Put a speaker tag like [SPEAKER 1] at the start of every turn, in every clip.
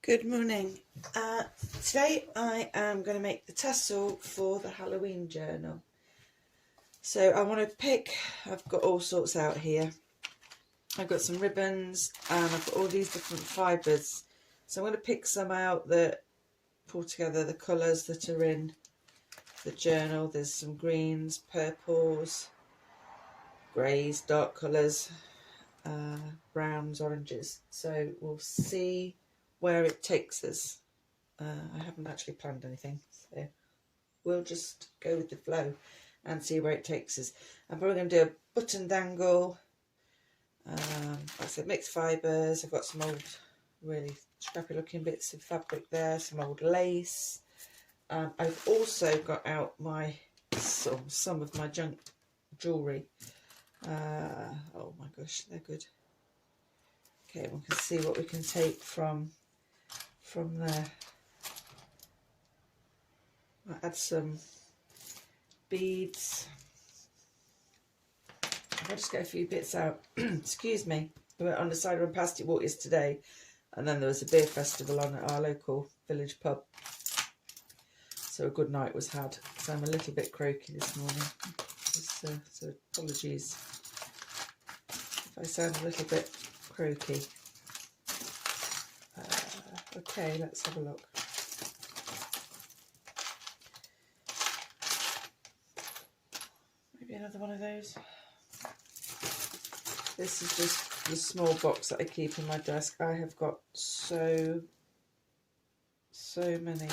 [SPEAKER 1] Good morning. Today I am going to make the tassel for the Halloween journal. So I want to pick, I've got all sorts out here. I've got some ribbons and I've got all these different fibres. So I'm going to pick some out that pull together the colours that are in the journal. There's some greens, purples, greys, dark colours, browns, oranges. So we'll see where it takes us. I haven't actually planned anything, so we'll just go with the flow and see where it takes us. I'm probably going to do a button dangle. Like I said, mixed fibres. I've got some old, really scrappy looking bits of fabric there, some old lace. I've also got out my some of my junk jewellery. Oh my gosh, they're good. Okay, we can see what we can take from there. I'll add some beads. I'll just get a few bits out. Excuse me. We went on the cider and pasty walk yesterday, and then there was a beer festival on at our local village pub. So a good night was had. So I'm a little bit croaky this morning. So apologies if I sound a little bit croaky. Okay, let's have a look. Maybe another one of those. This is just the small box that I keep in my desk. I have got so many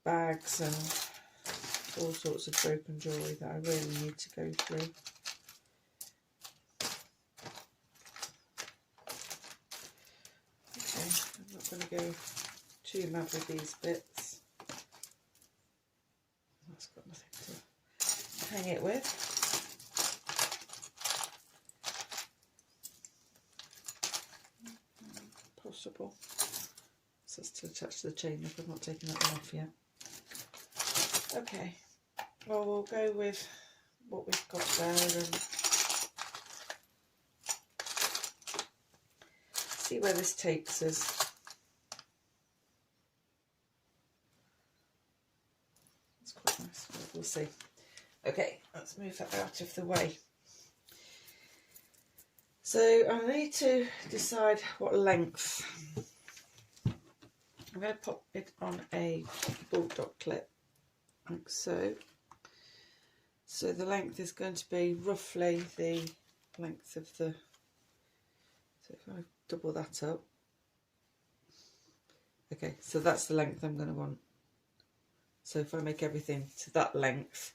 [SPEAKER 1] bags and all sorts of broken jewellery that I really need to go through. Okay, I'm not going to go too mad with these bits. That's got nothing to hang it with. Possible. So it's to attach to the chain if I've not taken that one off yet. Okay, well we'll go with what we've got there and see where this takes us. It's quite nice, but we'll see. Okay, let's move that out of the way. So I need to decide what length. I'm going to pop it on a bulldog clip, like so. So the length is going to be roughly the length of the, so if I double that up. Okay, so that's the length I'm going to want. So if I make everything to that length,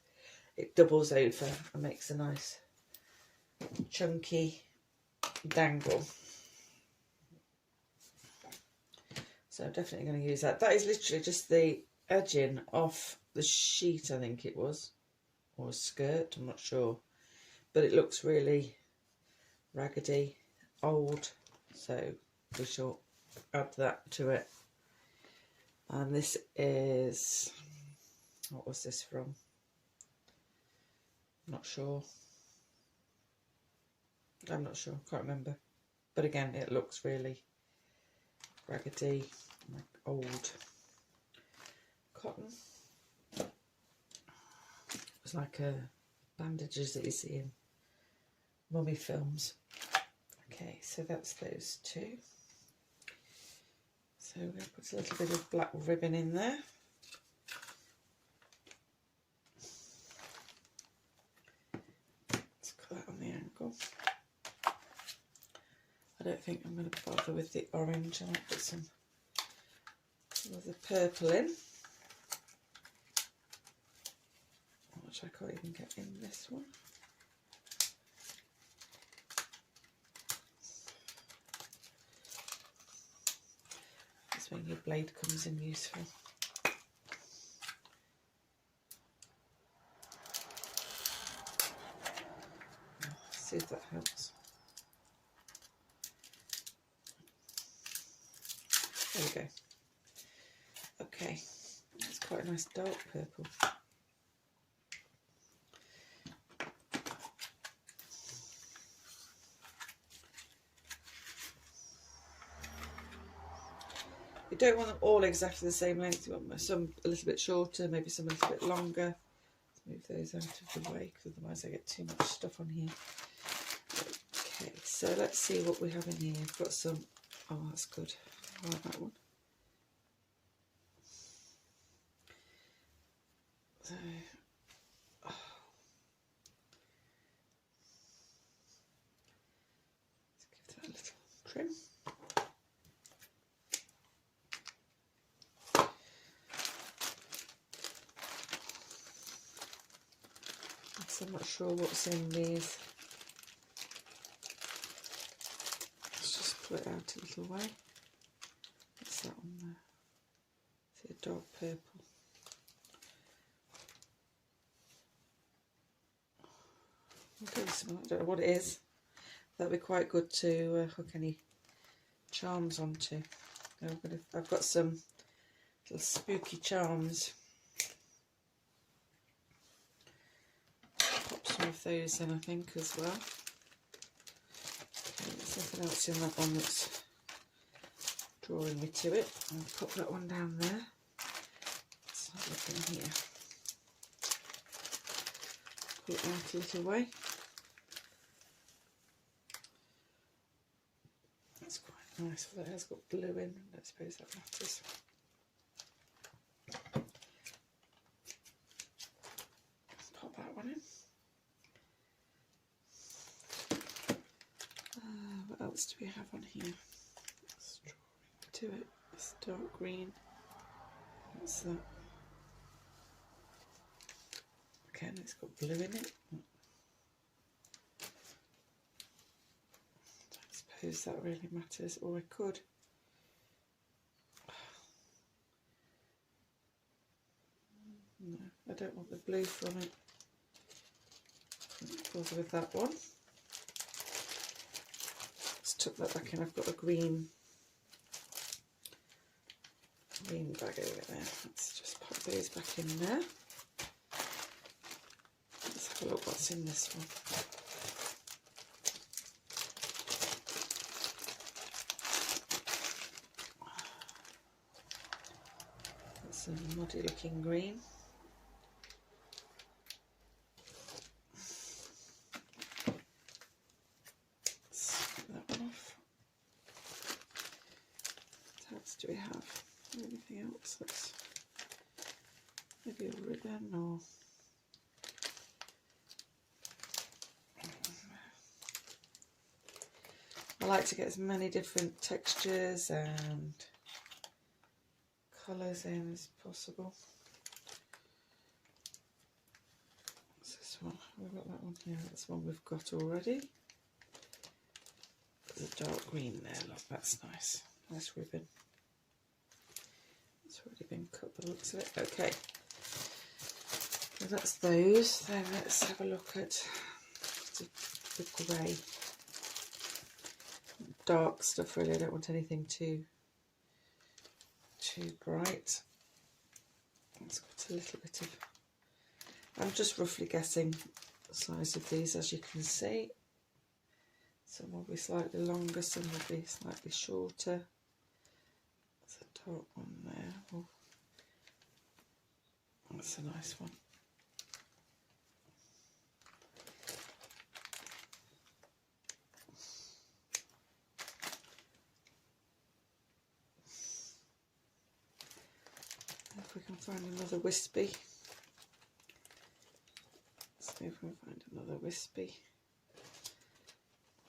[SPEAKER 1] it doubles over and makes a nice chunky dangle. So I'm definitely going to use that. That is literally just the edging off the sheet, I think it was, or a skirt, I'm not sure, but it looks really raggedy, old, so we shall add that to it. And this is, what was this from? Not sure. I'm not sure, can't remember. But again, it looks really raggedy, like old cotton. It's like bandages that you see in mummy films. Okay, so that's those two. So we're going to put a little bit of black ribbon in there. Let's cut that on the angle. I don't think I'm going to bother with the orange. I might put some of the purple in, which I can't even get in this one. That's when your blade comes in useful. See if that helps. There we go. Okay, that's quite a nice dark purple. You don't want them all exactly the same length. You want some a little bit shorter, maybe some a little bit longer. Let's move those out of the way because otherwise I get too much stuff on here. Okay, so let's see what we have in here. I've got some, oh that's good, I like that one. So, oh. Let's give that a little trim. I'm not sure what's in these. Let's just pull it out a little way. What's that on there? Is it a dark purple? Okay, I don't know what it is. That'd be quite good to hook any charms onto. I've got some little spooky charms. Pop some of those in, I think, as well. Okay, there's nothing else in that one that's drawing me to it. I'll pop that one down there. Let's have a look in here. Pull it out a little way. That's quite nice. That has got blue in. I suppose that matters. Pop that one in. What else do we have on here? Let's draw to it. It's dark green. What's that? Okay, and it's got blue in it. I don't suppose that really matters, or I could. No, I don't want the blue from it. Don't bother with that one. Let's tuck that back in. I've got a green bag over there. Let's just pop those back in there. Let's have a look what's in this one. That's a muddy looking green. Let's get that one off. What else do we have? Anything else that's maybe a ribbon or I like to get as many different textures and colours in as possible. What's this one? We've got that one here. That's one we've got already. There's a dark green there. Look, that's nice. Nice ribbon. It's already been cut by the looks of it. Okay. So that's those. Then let's have a look at the grey. Dark stuff really. I don't want anything too bright. It's got a little bit of, I'm just roughly guessing the size of these, as you can see. Some will be slightly longer, some will be slightly shorter. There's a dark one there. Oh, that's a nice one. If we can find another wispy. Let's see if we can find another wispy.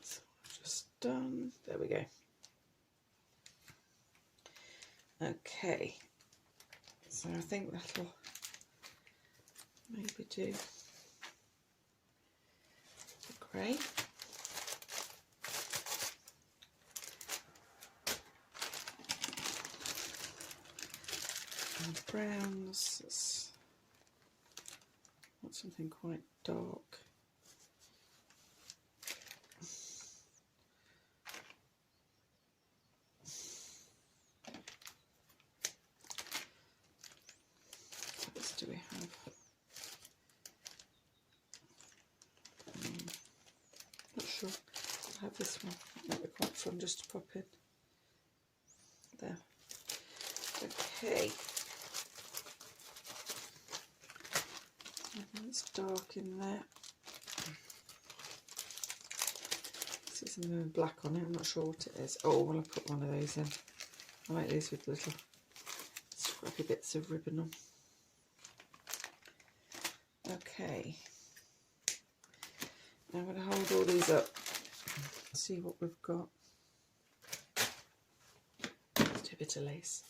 [SPEAKER 1] So I've just done. There we go. Okay. So I think that'll maybe do the grey. And browns, want something quite dark. What else do we have? Not sure. I have this one. That might be quite fun just to pop in there. Okay. It's dark in there. See something black on it, I'm not sure what it is. Oh, well, I'll put one of those in. I like these with little scrappy bits of ribbon on. Okay. Now I'm going to hold all these up, see what we've got. Let's do a bit of lace.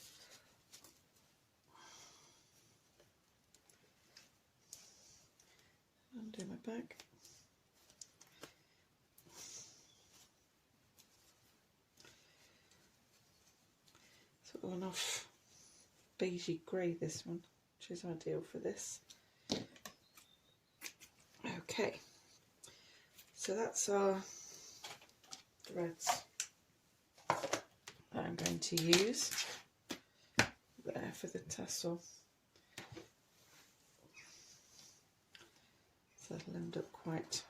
[SPEAKER 1] Undo my bag. Sort of an off beigey grey, this one, which is ideal for this. Okay, so that's our threads that I'm going to use there for the tassel. So that'll end up quite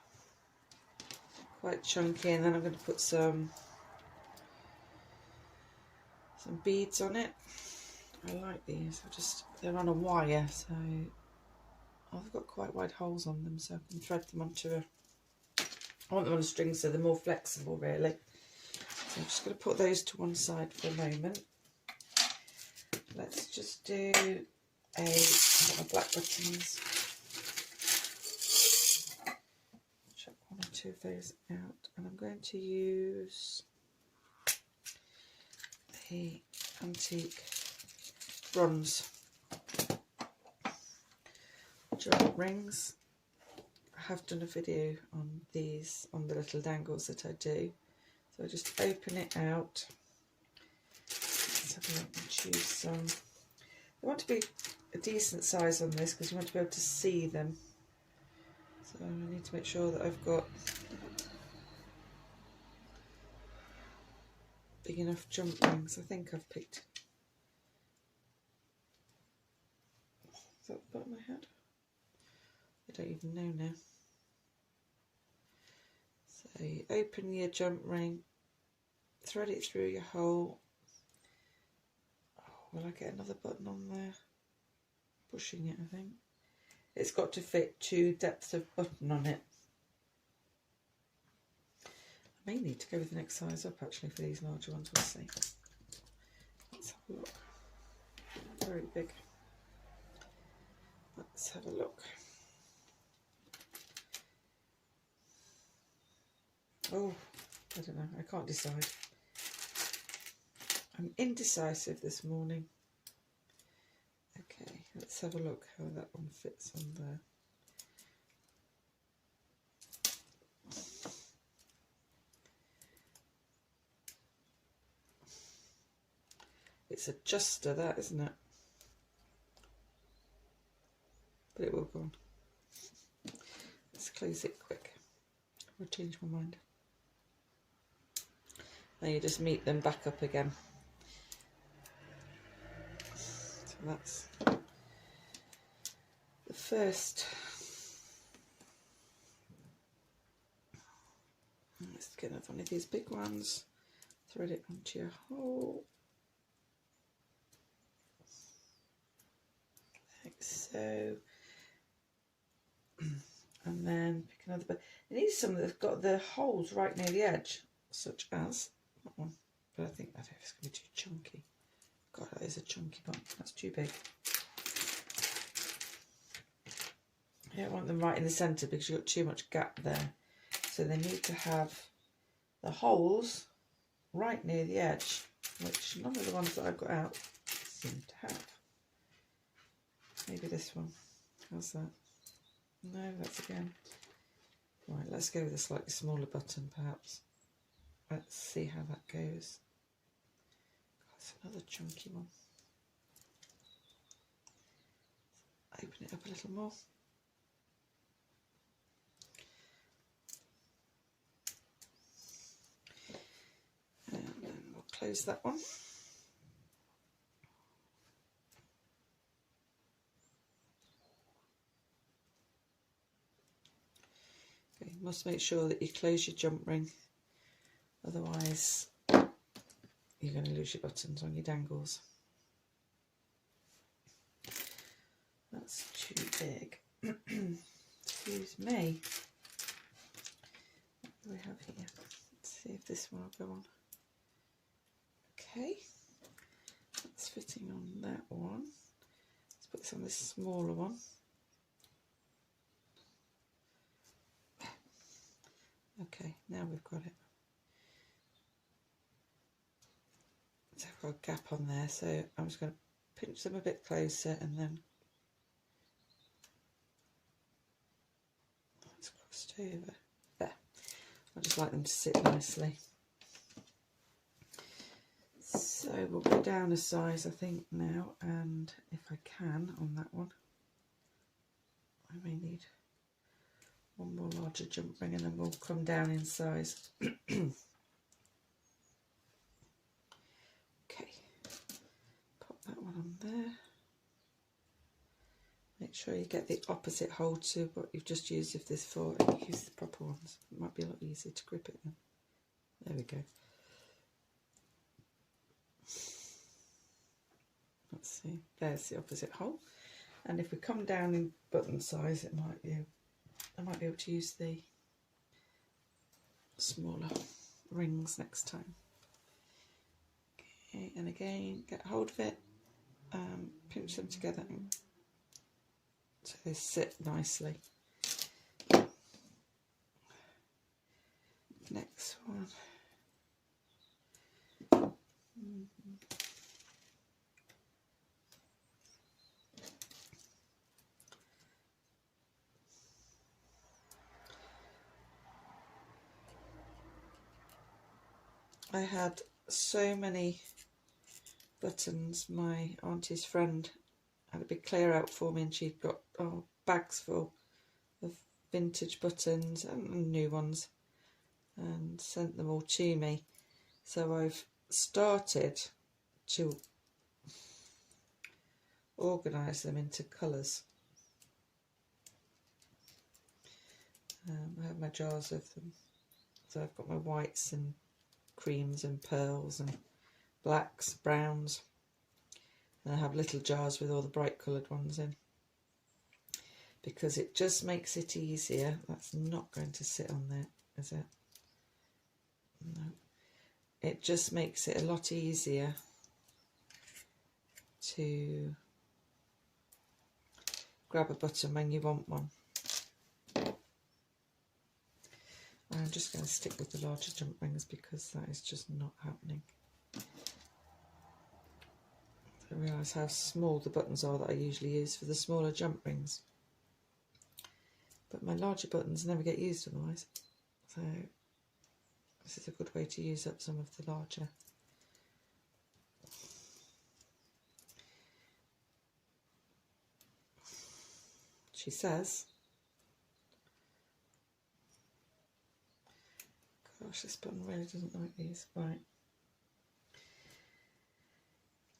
[SPEAKER 1] chunky, and then I'm going to put some beads on it. I like these. They're on a wire, so I've got quite wide holes on them, so I can thread them onto I want them on a string so they're more flexible, really. So I'm just going to put those to one side for a moment. Let's just do I've got my black buttons. Chuck one or two of those out, and I'm going to use the antique bronze jewel rings. I have done a video on these, on the little dangles that I do. So I just open it out. Let's have a look and choose some. I want to be a decent size on this because you want to be able to see them. So I need to make sure that I've got big enough jump rings. I think I've picked. Is that the bottom of my head? I don't even know now. So you open your jump ring, thread it through your hole. Oh, will I get another button on there? Pushing it, I think. It's got to fit 2 depths of button on it. I may need to go with the next size up actually for these larger ones, we'll see. Let's have a look. Very big. Let's have a look. Oh, I don't know, I can't decide. I'm indecisive this morning. Okay, let's have a look how that one fits on there. It's a adjuster, that, isn't it? But it will go on. Let's close it quick. I'll change my mind. Then you just meet them back up again. So that's the first. Let's get another one of these big ones. Thread it onto your hole. Like so. And then pick another bit. You need some that have got the holes right near the edge, such as that one. But I think it's going to be too chunky. God, that is a chunky one. That's too big. You don't want them right in the centre because you've got too much gap there. So they need to have the holes right near the edge, which none of the ones that I've got out seem to have. Maybe this one. How's that? No, that's again. Right, let's go with a slightly smaller button perhaps. Let's see how that goes. That's another chunky one. Open it up a little more. And then we'll close that one. Okay, you must make sure that you close your jump ring, otherwise you're going to lose your buttons on your dangles. too big. Excuse me. What do we have here? Let's see if this one will go on. Okay, that's fitting on that one. Let's put this on this smaller one. Okay, now we've got it. So I've got a gap on there, so I'm just going to pinch them a bit closer and then it's crossed over. There. I just like them to sit nicely. So we'll go down a size, I think, now, and if I can on that one, I may need one more larger jump ring and then we'll come down in size. Okay, pop that one on there. Make sure you get the opposite hole to what you've just used if there's four, and use the proper ones. It might be a lot easier to grip it then. There we go. Let's see, there's the opposite hole. And if we come down in button size, I might be able to use the smaller rings next time. Okay, and again, get hold of it, pinch them together so they sit nicely. Next one. I had so many buttons. My auntie's friend had a big clear out for me and she'd got bags full of vintage buttons and new ones and sent them all to me. So I've started to organise them into colours. I have my jars of them. So I've got my whites and creams and pearls and blacks, browns, and I have little jars with all the bright coloured ones in because it just makes it easier. That's not going to sit on there, is it? No. It just makes it a lot easier to grab a button when you want one. I'm just going to stick with the larger jump rings because that is just not happening. I realise how small the buttons are that I usually use for the smaller jump rings. But my larger buttons never get used otherwise. So this is a good way to use up some of the larger. She says, gosh, this button really doesn't like these. Right.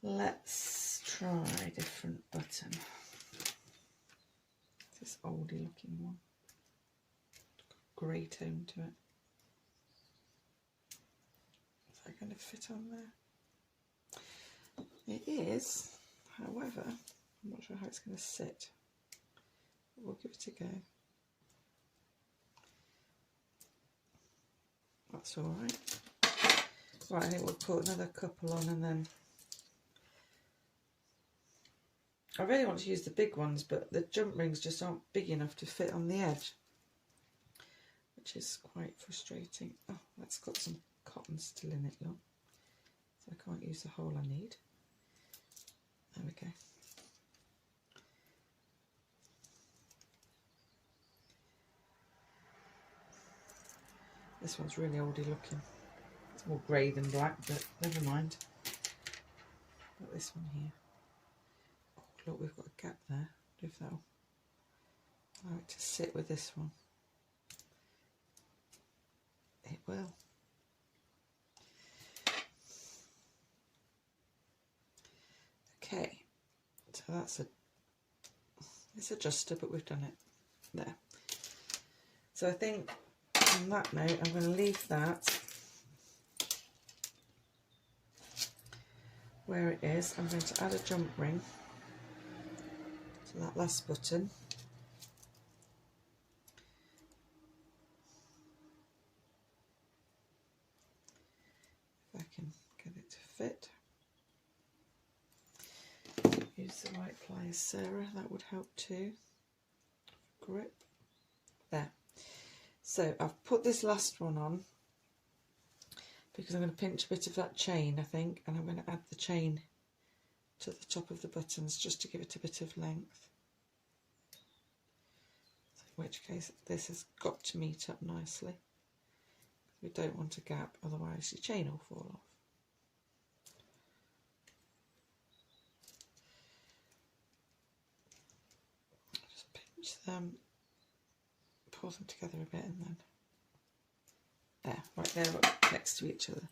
[SPEAKER 1] Let's try a different button. This oldie looking one. Got a grey tone to it. Is that going to fit on there? It is, however, I'm not sure how it's going to sit. But we'll give it a go. That's all right. Right, I think we'll put another couple on and then I really want to use the big ones, but the jump rings just aren't big enough to fit on the edge, which is quite frustrating. Oh, that's got some cotton still in it, look. So I can't use the hole I need. There we go. This one's really oldie looking. It's more grey than black, but never mind. Got this one here. Oh, look, we've got a gap there. If that'll allow it to sit with this one. It will. Okay, so that's it's adjuster, but we've done it there. So I think on that note, I'm going to leave that where it is. I'm going to add a jump ring to that last button. If I can get it to fit. Use the white pliers, Sarah, that would help too. Grip. There. So I've put this last one on because I'm going to pinch a bit of that chain, I think, and I'm going to add the chain to the top of the buttons just to give it a bit of length. In which case this has got to meet up nicely. We don't want a gap, otherwise your chain will fall off. Just pinch them, pull them together a bit, and then there, right there, up next to each other.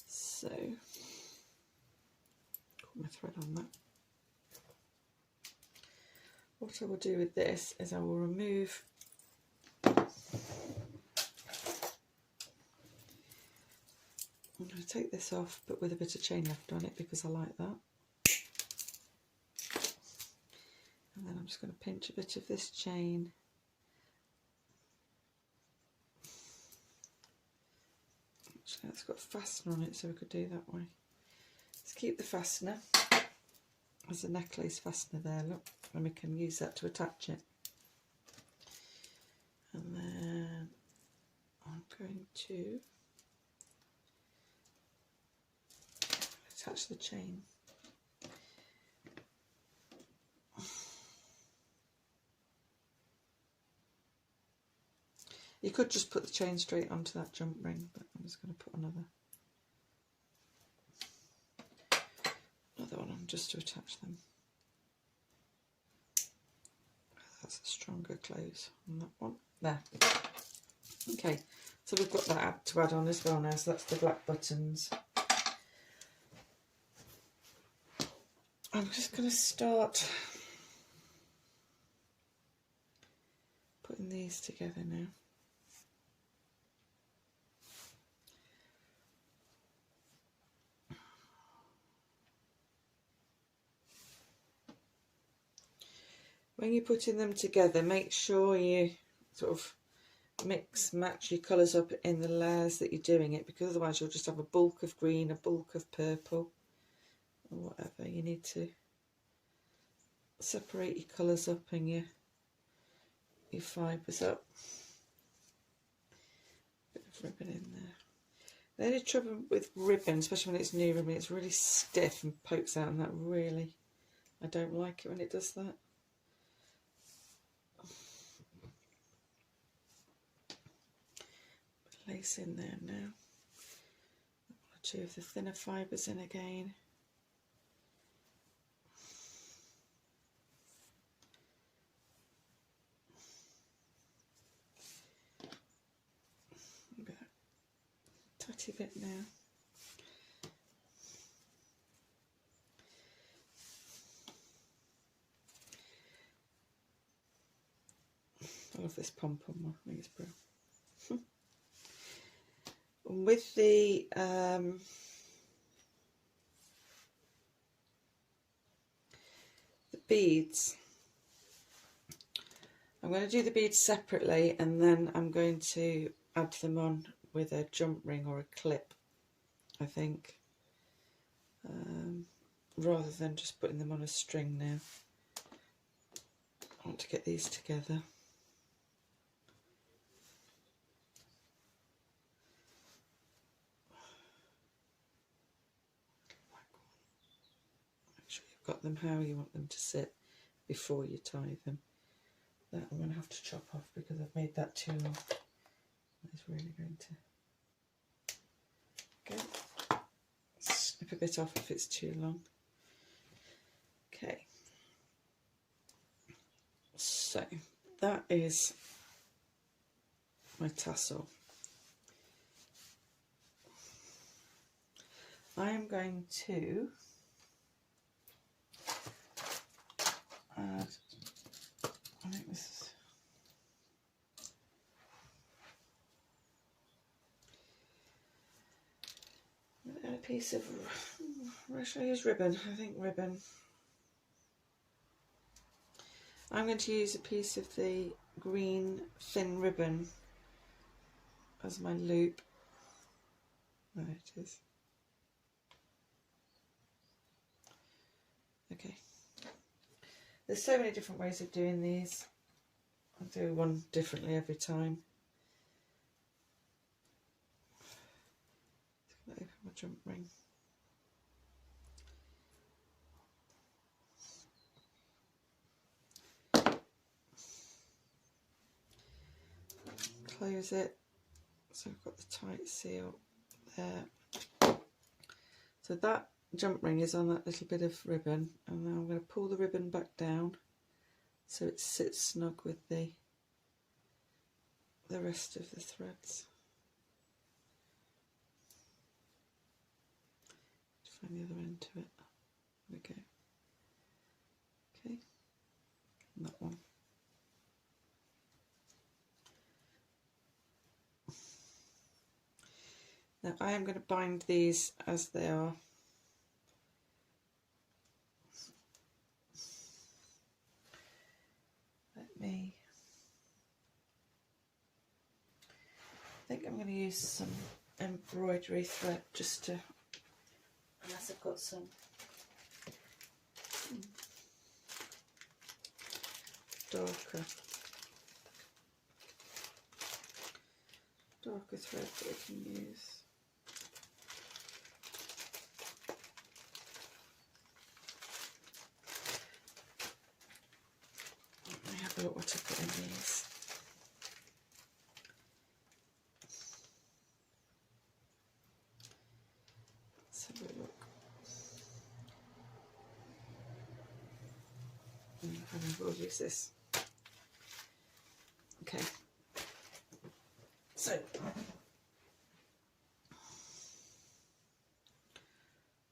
[SPEAKER 1] So, put my thread on that. What I will do with this is I will remove I'm going to take this off, but with a bit of chain left on it because I like that. And then I'm just going to pinch a bit of this chain. Actually, it's got a fastener on it, so we could do that way. Let's keep the fastener. There's a necklace fastener there, look, and we can use that to attach it. And then I'm going to attach the chain. You could just put the chain straight onto that jump ring, but I'm just going to put another one on just to attach them. That's a stronger close on that one. There. Okay, so we've got that to add on as well now, so that's the black buttons. I'm just going to start putting these together now. When you're putting them together, make sure you sort of match your colours up in the layers that you're doing it, because otherwise you'll just have a bulk of green, a bulk of purple, or whatever. You need to separate your colours up and your fibres up. Bit of ribbon in there. The only trouble with ribbon, especially when it's new ribbon, it's really stiff and pokes out, and that really, I don't like it when it does that. Lace in there now. 1 or 2 of the thinner fibres in again. A tatty bit now. I love this pom-pom one, I think it's brilliant. With the beads, I'm going to do the beads separately, and then I'm going to add them on with a jump ring or a clip, I think, rather than just putting them on a string now. I want to get these together. Got them how you want them to sit before you tie them. That I'm going to have to chop off because I've made that too long. It's really going to go. Snip a bit off if it's too long. Okay. So that is my tassel. I am going to add, I think this is, add a piece of, where should I use ribbon? I think ribbon. I'm going to use a piece of the green thin ribbon as my loop. There it is. Okay. There's so many different ways of doing these. I'll do one differently every time. Open my jump ring. Close it. So I've got the tight seal there. So that jump ring is on that little bit of ribbon, and now I'm going to pull the ribbon back down so it sits snug with the rest of the threads. Find the other end to it. There we go. Okay, and that one. Now I am going to bind these as they are. I think I'm going to use some embroidery thread just to, unless I've got some darker thread that I can use. Let me have a look what I've got in these. Let's have a look. I will use this. Okay. So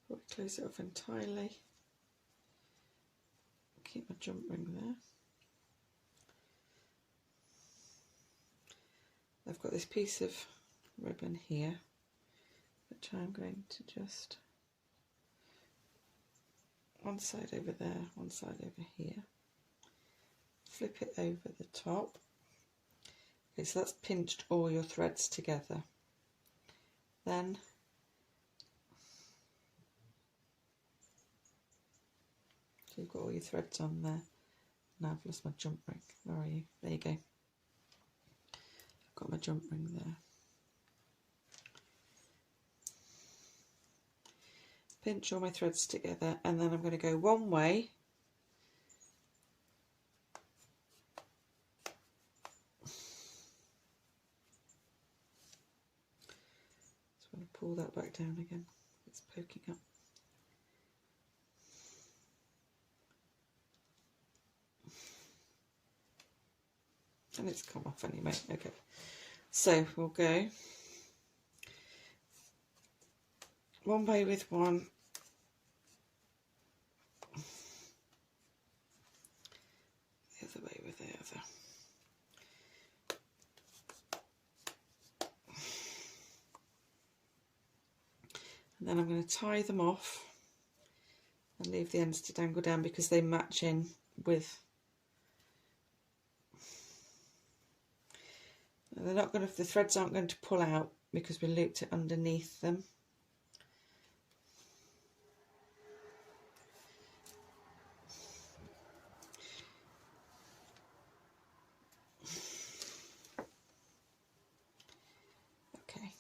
[SPEAKER 1] I'll close it off entirely. Keep my jump ring there. I've got this piece of ribbon here, which I'm going to just one side over there, one side over here. Flip it over the top. Okay, so that's pinched all your threads together. Then so you've got all your threads on there. Now I've lost my jump ring. Where are you? There you go. I've got my jump ring there. Pinch all my threads together, and then I'm going to go one way. Just want to pull that back down again. It's poking up. And it's come off anyway. Okay, so we'll go one way with one, the other way with the other. And then I'm going to tie them off and leave the ends to dangle down because they match in with. They're not going to, the threads aren't going to pull out because we looped it underneath them. Okay,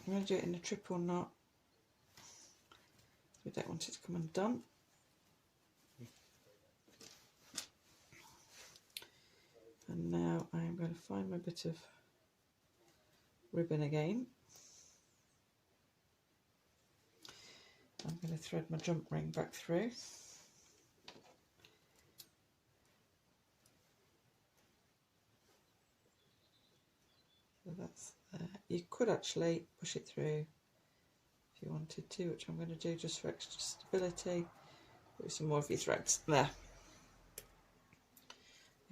[SPEAKER 1] I'm going to do it in a triple knot. We don't want it to come undone. And now I'm going to find my bit of ribbon again. I'm going to thread my jump ring back through. So that's there. You could actually push it through if you wanted to, which I'm going to do just for extra stability. Put some more of your threads there.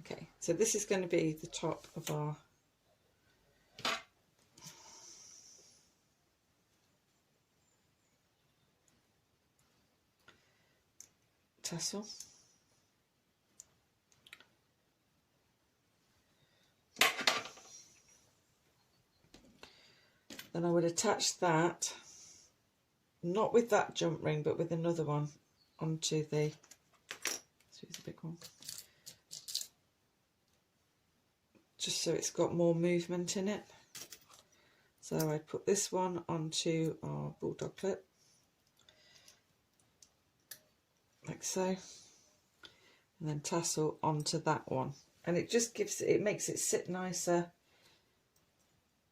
[SPEAKER 1] Okay, so this is going to be the top of our tassel. then I would attach that, not with that jump ring, but with another one onto the, let's use the big one, just so it's got more movement in it. So I put this one onto our bulldog clip, like so, and then tassel onto that one, and it just gives it makes it sit nicer.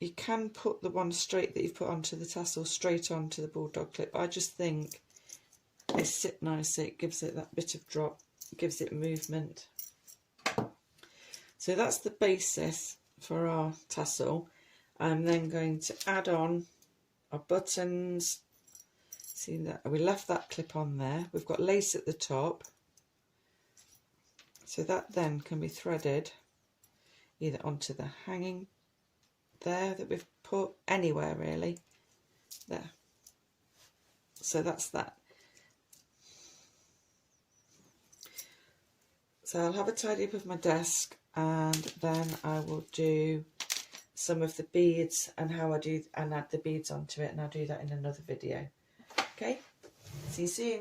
[SPEAKER 1] You can put the one straight that you've put onto the tassel straight onto the bulldog clip. I just think they sit nicer. It gives it that bit of drop, it gives it movement. So that's the basis for our tassel. I'm then going to add on our buttons. See that we left that clip on there. We've got lace at the top, so that then can be threaded either onto the hanging there that we've put, anywhere really, there. So that's that. So I'll have a tidy up of my desk, and then I will do some of the beads and how I do and add the beads onto it, and I'll do that in another video. Okay, see you soon.